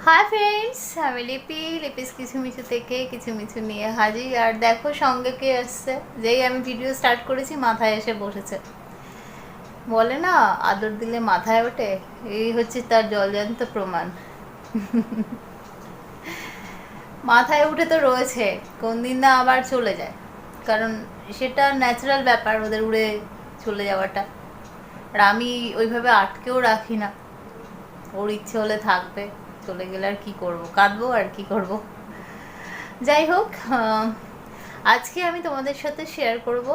Hi friends, আমি লিপিস কিছু মিছু থেকে কিছু মিছু নিয়ে হাজির। আর দেখো সঙ্গে কে আসছে। যেই আমি ভিডিও স্টার্ট করেছি মাথায় এসে বসেছে। বলে না আদর দিলে মাথায় ওঠে, এই হচ্ছে তার জলজান্ত প্রমাণ। মাথায় উঠে তো রয়েছে, কোন দিন না আবার চলে যায়, কারণ সেটা ন্যাচারাল ব্যাপার ওদের উড়ে চলে যাওয়াটা। আর আমি ওইভাবে আটকেও রাখি না, ওর ইচ্ছে হলে থাকবে, চলে গেলে আর কি করব, কাঁদবো আর কি করব। যাই হোক, আজকে আমি তোমাদের সাথে শেয়ার করব,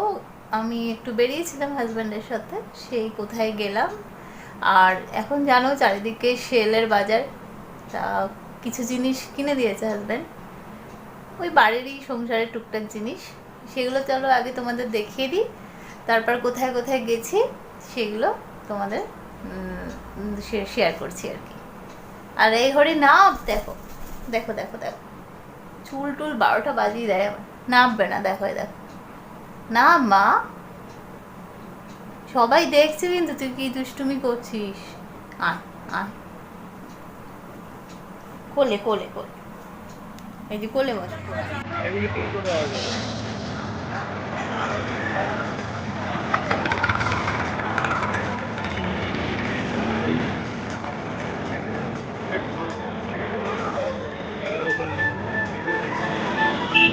আমি একটু বেরিয়েছিলাম হাজব্যান্ডের সাথে, সেই কোথায় গেলাম। আর এখন জানো চারিদিকে সেলের বাজার, তা কিছু জিনিস কিনে দিয়েছে হাজব্যান্ড, ওই বাড়িরই সংসারের টুকটাক জিনিস। সেগুলো চলো আগে তোমাদের দেখিয়ে দিই, তারপর কোথায় কোথায় গেছি সেগুলো তোমাদের শেয়ার করছি আর কি। আর এই হরি নাম দেখো দেখো দেখো দেখো, চুল টুল 12টা বাজিয়ে দেয় আমার, নামবে না। দেখো দেখো না মা, সবাই দেখছে কিন্তু তুই কি দুষ্টুমি করছিস। আয় আয়, কোলে কোলে কোলে, এই যে কোলে বস।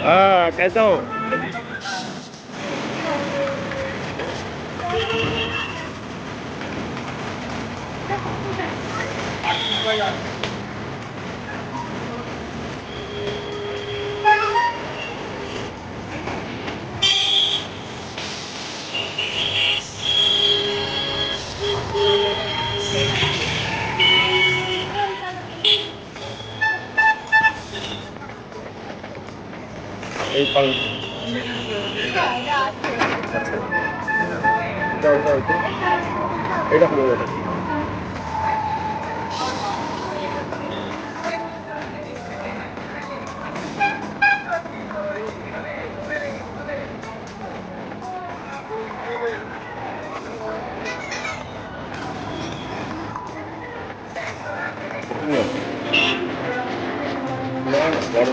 हाँ कैसा हो। এই পাল আচ্ছা এটা ওটা হইতো এটা হলো এটা না না বড়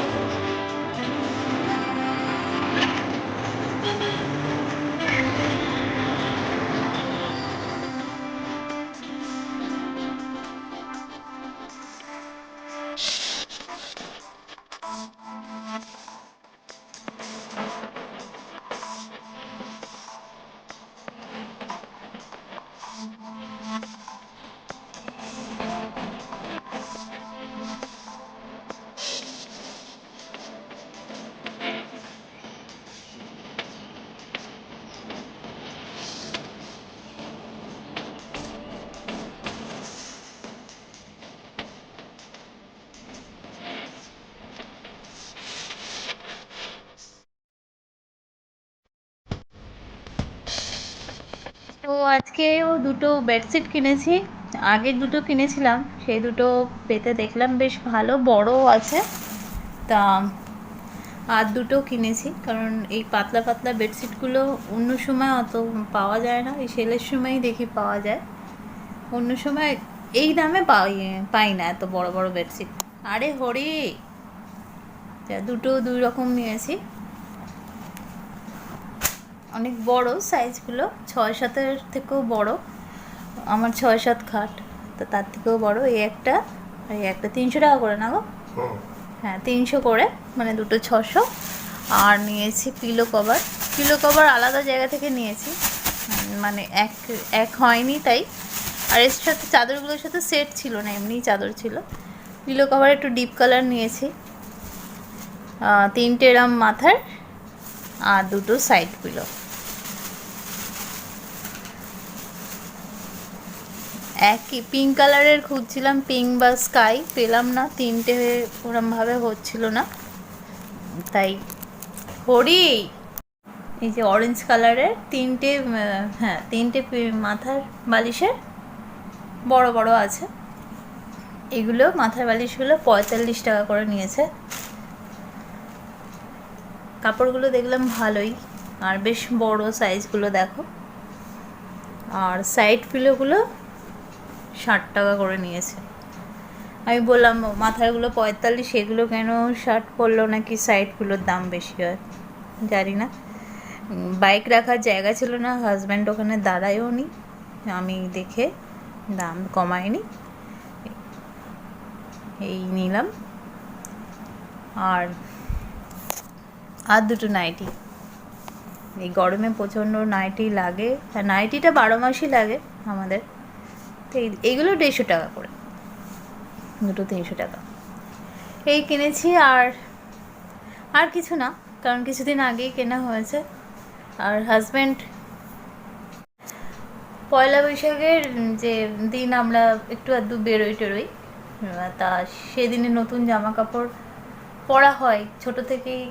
তো আজকেও দুটো বেডশিট কিনেছি, আগে দুটো কিনেছিলাম, সেই দুটো পেতে দেখলাম বেশ ভালো, বড়ও আছে। তা আর দুটো কিনেছি, কারণ এই পাতলা পাতলা বেডশিটগুলো অন্য সময় অত পাওয়া যায় না, এই সেলের সময়ই দেখি পাওয়া যায়, অন্য সময় এই দামে পাই না এত বড় বড় বেডশিট। আরে হরি, দুটো দুই রকম নিয়েছি, অনেক বড় সাইজগুলো, 6-7-এর থেকেও বড়, আমার 6-7 খাট, তো তার থেকেও বড়। এই একটা, এই একটা 300 টাকা করে না গো? হ্যাঁ 300 করে, মানে দুটো 600। আর নিয়েছি পিলো কভার, পিলো কভার আলাদা জায়গা থেকে নিয়েছি, মানে এক এক হয়নি তাই। আর এর সাথে চাদরগুলোর সাথে সেট ছিল না, এমনিই চাদর ছিল। পিলো কভার একটু ডিপ কালার নিয়েছি, 3টে এরম মাথার, আর দুটো সাইড পিলো। একই পিঙ্ক কালারের খুঁজছিলাম, পিঙ্ক বা স্কাই পেলাম না, 3টে ওরমভাবে হচ্ছিল না, তাই হরি এই যে অরেঞ্জ কালারের 3টে, হ্যাঁ 3টে মাথার বালিশের বড় বড় আছে, এগুলো মাথার বালিশগুলো 45 টাকা করে নিয়েছে। কাপড়গুলো দেখলাম ভালোই, আর বেশ বড় সাইজগুলো দেখো। আর সাইড পিলোগুলো 60 টাকা করে নিয়েছে। আমি বললাম মাথারগুলো 45, সেগুলো কেন 60 পড়লো, নাকি সাইডগুলোর দাম বেশি হয় জানি না। বাইক রাখার জায়গা ছিল না, হাজব্যান্ড ওখানে দাঁড়ায়ও নি, আমি দেখে দাম কমায়নি, এই নিলাম। আর আর দুটো নাইটি, এই গরমে প্রচণ্ড নাইটি লাগে, আর নাইটিটা 12 মাসই লাগে আমাদের। তো এইগুলো 150 টাকা করে, দুটো 300 টাকা এই কিনেছি। আর কিছু না, কারণ কিছুদিন আগেই কেনা হয়েছে। আর হাজব্যান্ড পয়লা বৈশাখের যে দিন আমরা একটু আধটু বেরোই টেরোই, তা সেদিনে নতুন জামা কাপড় পরা হয়, ছোট থেকেই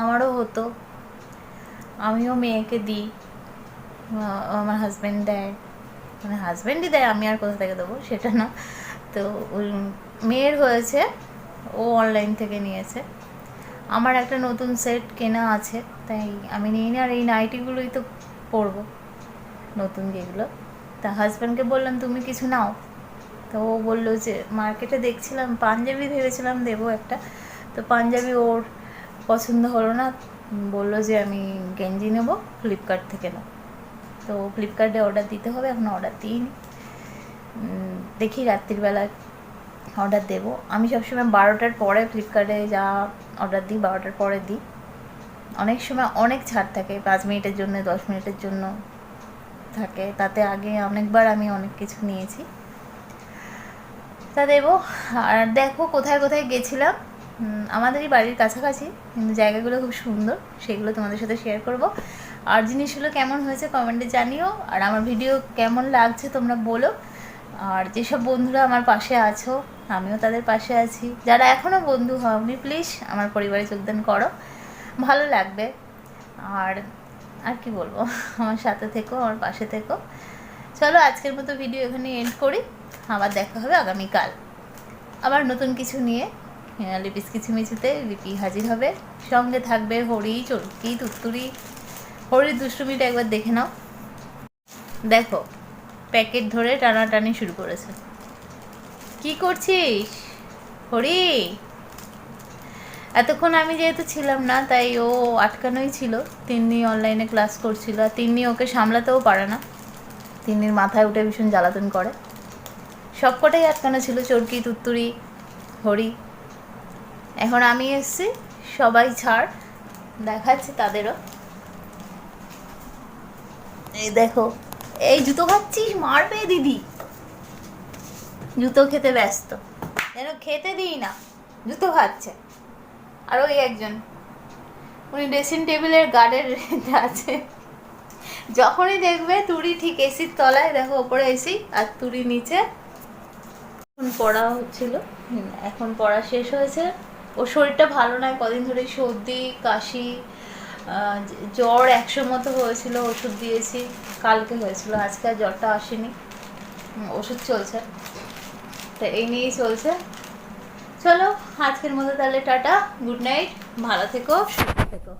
আমারও হতো, আমিও মেয়েকে দিই, আমার হাজব্যান্ড দেয়, মানে হাজব্যান্ডই দেয়, আমি আর কোথা থেকে দেবো সেটা না। তো ওই মেয়ের হয়েছে, ও অনলাইন থেকে নিয়েছে। আমার একটা নতুন সেট কেনা আছে, তাই আমি নিই না। আর এই নাইটিগুলোই তো পরবো নতুন যেগুলো। তা হাজব্যান্ডকে বললাম তুমি কিছু নাও, তো ও বললো যে মার্কেটে দেখছিলাম পাঞ্জাবি, ভেবেছিলাম দেবো একটা, তো পাঞ্জাবি ওর পছন্দ হলো না, বললো যে আমি গেঞ্জি নেবো, ফ্লিপকার্ট থেকে নেবো। তো ফ্লিপকার্টে অর্ডার দিতে হবে, এখন অর্ডার দিইনি, দেখি রাত্রিবেলা অর্ডার দেবো। আমি সবসময় 12টার পরে ফ্লিপকার্টে যা অর্ডার দিই 12টার পরে দিই, অনেক সময় অনেক ছাড় থাকে, 5 মিনিটের জন্য 10 মিনিটের জন্য থাকে, তাতে আগে অনেকবার আমি অনেক কিছু নিয়েছি, তা দেবো। আর দেখো কোথায় কোথায় গেছিলাম, আমাদেরই বাড়ির কাছাকাছি, কিন্তু জায়গাগুলো খুব সুন্দর, সেগুলো তোমাদের সাথে শেয়ার করব। আর জিনিসগুলো কেমন হয়েছে কমেন্টে জানিও, আর আমার ভিডিও কেমন লাগছে তোমরা বলো। আর যেসব বন্ধুরা আমার পাশে আছো, আমিও তাদের পাশে আছি, যারা এখনও বন্ধু হওনি প্লিজ আমার পরিবারে যোগদান করো, ভালো লাগবে। আর আর কি বলবো, আমার সাথে থেকো, আমার পাশে থেকো। চলো আজকের মতো ভিডিও এখানে এন্ড করি, আবার দেখা হবে আগামীকাল আবার নতুন কিছু নিয়ে। লিপিস কিচিমিচিতে লিপি হাজির হবে, সঙ্গে থাকবে হরি, চরকি, তুত্তুরি। হরির দুষ্টুমিটা একবার দেখে নাও, দেখো প্যাকেট ধরে টানাটানি শুরু করেছে। কি করছিস হরি? এতক্ষণ আমি যেহেতু ছিলাম না, তাই ও আটকানোই ছিল, তিন্নি অনলাইনে ক্লাস করছিল, আর তিন্নি ওকে সামলাতেও পারে না, তিন্নির মাথায় উঠে ভীষণ জ্বালাতন করে, সবকটাই আটকানো ছিল, চরকি, তুত্তুরি, হরি। এখন আমি এসছি, সবাই ছাড়, দেখাচ্ছি তাদেরও। এই দেখো, এই জুতো খাচ্ছিস, মারবে দিদি, জুতো খেতে ব্যস্ত, যেন খেতে দিই না, জুতো খাচ্ছে। আর ওই একজন, উনি ড্রেসিং টেবিলের গার্ডের আছে, যখনই দেখবে তুড়ি ঠিক এসির তলায়, দেখো ওপরে এসি আর তুড়ি নিচে। এখন পড়া হচ্ছিল, এখন পড়া শেষ হয়েছে। ওর শরীরটা ভালো নয়, কদিন ধরে সর্দি কাশি, জ্বর 100 মতো হয়েছিল, ওষুধ দিয়েছি, কালকে হয়েছিল, আজকে আর জ্বরটা আসেনি, ওষুধ চলছে, তো এই নিয়েই চলছে। চলো আজকের মতো তাহলে টাটা, গুড নাইট, ভালো থেকো, সুস্থ থেকো।